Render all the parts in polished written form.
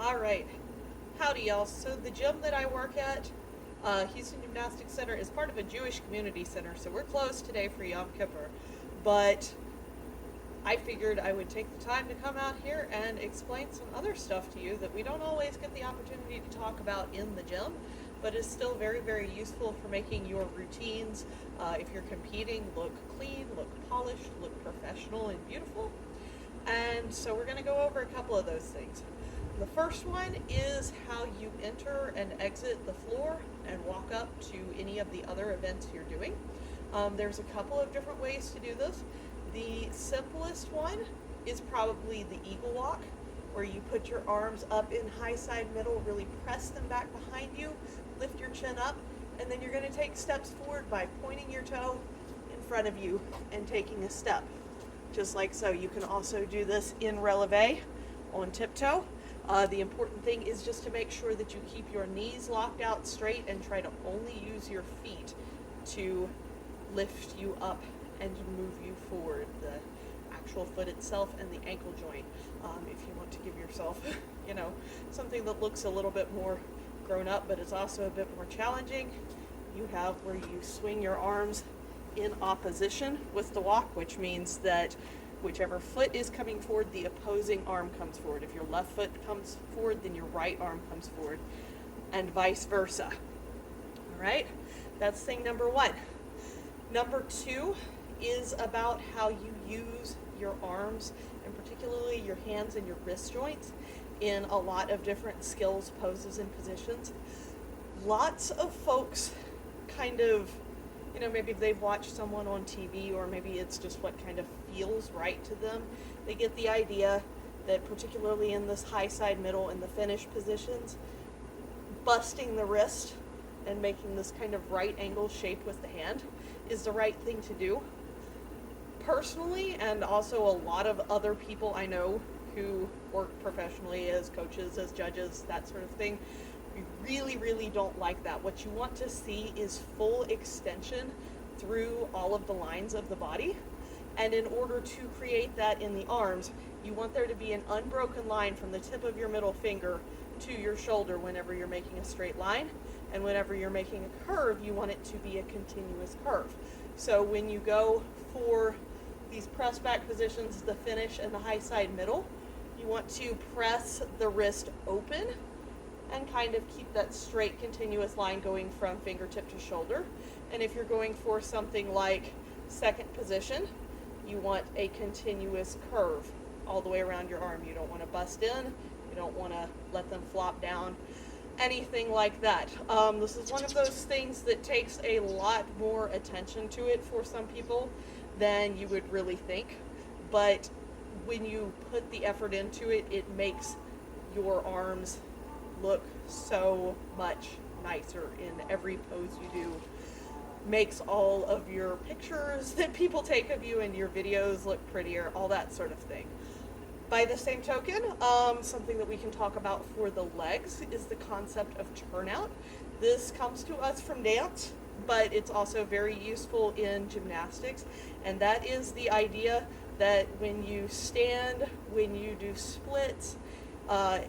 All right. Howdy, y'all. So the gym that I work at, Houston Gymnastics Center, is part of a Jewish community center, so we're closed today for Yom Kippur. But I figured I would take the time to come out here and explain some other stuff to you that we don't always get the opportunity to talk about in the gym, but is still very, very useful for making your routines, if you're competing, look clean, look polished, look professional and beautiful. And so we're going to go over a couple of those things. The first one is how you enter and exit the floor and walk up to any of the other events you're doing. There's a couple of different ways to do this. The simplest one is probably the eagle walk, where you put your arms up in high side middle, really press them back behind you, lift your chin up, and then you're going to take steps forward by pointing your toe in front of you and taking a step. Just like so. You can also do this in releve on tiptoe. The important thing is just to make sure that you keep your knees locked out straight and try to only use your feet to lift you up and to move you forward. The actual foot itself and the ankle joint. If you want to give yourself, something that looks a little bit more grown up, but is also a bit more challenging, you have where you swing your arms in opposition with the walk, which means that whichever foot is coming forward, the opposing arm comes forward. If your left foot comes forward, then your right arm comes forward, and vice versa. All right, that's thing number one. Number two is about how you use your arms, and particularly your hands and your wrist joints, in a lot of different skills, poses, and positions. Lots of folks kind of, maybe they've watched someone on TV, or maybe it's just what kind of feels right to them. They get the idea that particularly in this high side middle and the finish positions, busting the wrist and making this kind of right angle shape with the hand is the right thing to do. Personally, and also a lot of other people I know who work professionally as coaches, as judges, that sort of thing, we really, really don't like that. What you want to see is full extension through all of the lines of the body. And in order to create that in the arms, you want there to be an unbroken line from the tip of your middle finger to your shoulder whenever you're making a straight line. And whenever you're making a curve, you want it to be a continuous curve. So when you go for these press back positions, the finish and the high side middle, you want to press the wrist open and kind of keep that straight continuous line going from fingertip to shoulder. And if you're going for something like second position, you want a continuous curve all the way around your arm. You don't want to bust in, you don't want to let them flop down, anything like that. This is one of those things that takes a lot more attention to it for some people than you would really think. But when you put the effort into it, it makes your arms look so much nicer in every pose you do. Makes all of your pictures that people take of you and your videos look prettier, all that sort of thing. By the same token, something that we can talk about for the legs is the concept of turnout. This comes to us from dance, but it's also very useful in gymnastics, and that is the idea that when you stand, when you do splits,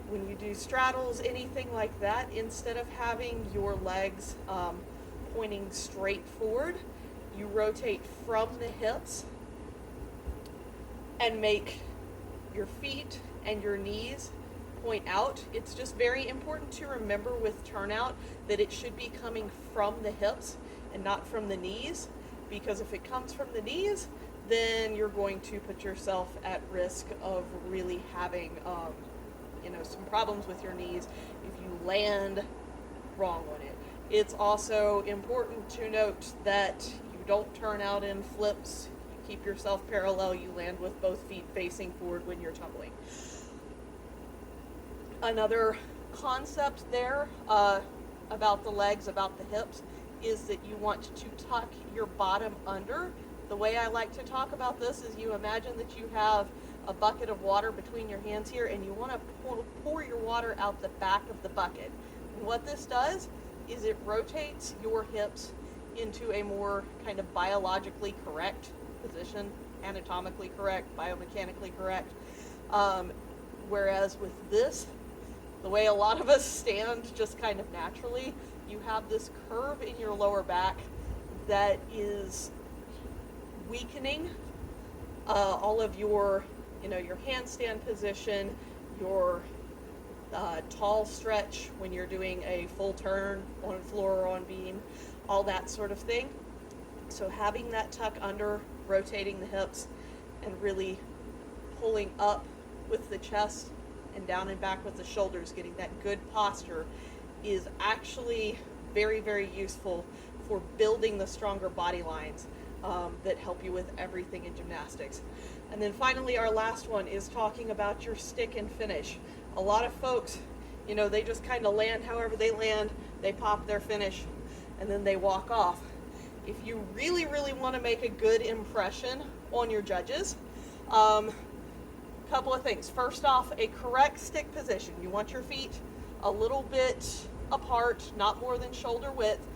when you do straddles, anything like that, instead of having your legs pointing straight forward, you rotate from the hips and make your feet and your knees point out. It's just very important to remember with turnout that it should be coming from the hips and not from the knees, because if it comes from the knees, then you're going to put yourself at risk of really having some problems with your knees if you land wrong on it. It's also important to note that you don't turn out in flips. You keep yourself parallel. You land with both feet facing forward when you're tumbling. Another concept there about the legs, about the hips, is that you want to tuck your bottom under. The way I like to talk about this is you imagine that you have a bucket of water between your hands here, and you want to pour your water out the back of the bucket. And what this does is it rotates your hips into a more kind of biologically correct position, anatomically correct, biomechanically correct. Whereas with this, the way a lot of us stand just kind of naturally, you have this curve in your lower back that is weakening all of your, your handstand position, your tall stretch when you're doing a full turn on floor or on beam, all that sort of thing. So having that tuck under, rotating the hips, and really pulling up with the chest and down and back with the shoulders, getting that good posture, is actually very, very useful for building the stronger body lines that help you with everything in gymnastics. And then finally, our last one is talking about your stick and finish. A lot of folks, they just kind of land however they land, they pop their finish, and then they walk off. If you really, really want to make a good impression on your judges, couple of things. First off, a correct stick position. You want your feet a little bit apart, not more than shoulder width,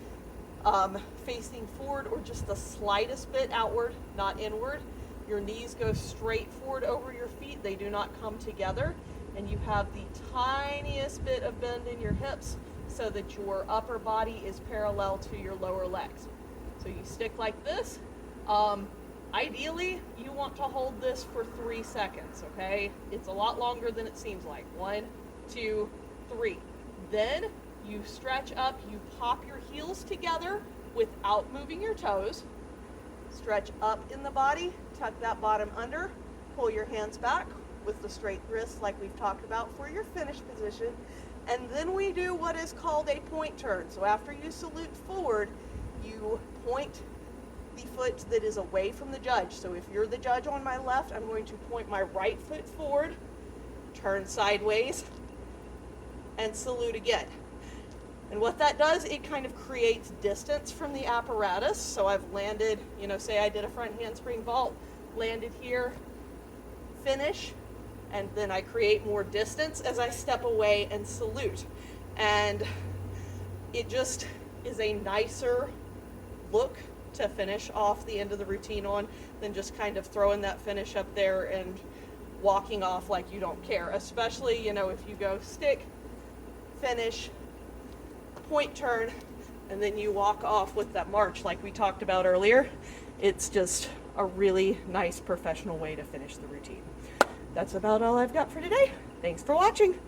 facing forward or just the slightest bit outward, not inward. Your knees go straight forward over your feet. They do not come together. And you have the tiniest bit of bend in your hips so that your upper body is parallel to your lower legs. So you stick like this. Ideally, you want to hold this for 3 seconds, okay? It's a lot longer than it seems like. 1, 2, 3. Then you stretch up, you pop your heels together without moving your toes. Stretch up in the body, tuck that bottom under, pull your hands back with the straight wrists like we've talked about for your finish position. And then we do what is called a point turn. So after you salute forward, you point the foot that is away from the judge. So if you're the judge on my left, I'm going to point my right foot forward, turn sideways, and salute again. And what that does, it kind of creates distance from the apparatus. So I've landed, say I did a front handspring vault, landed here, finish, and then I create more distance as I step away and salute. And it just is a nicer look to finish off the end of the routine on than just kind of throwing that finish up there and walking off like you don't care. Especially, if you go stick, finish, point turn, and then you walk off with that march like we talked about earlier. It's just a really nice professional way to finish the routine. That's about all I've got for today. Thanks for watching.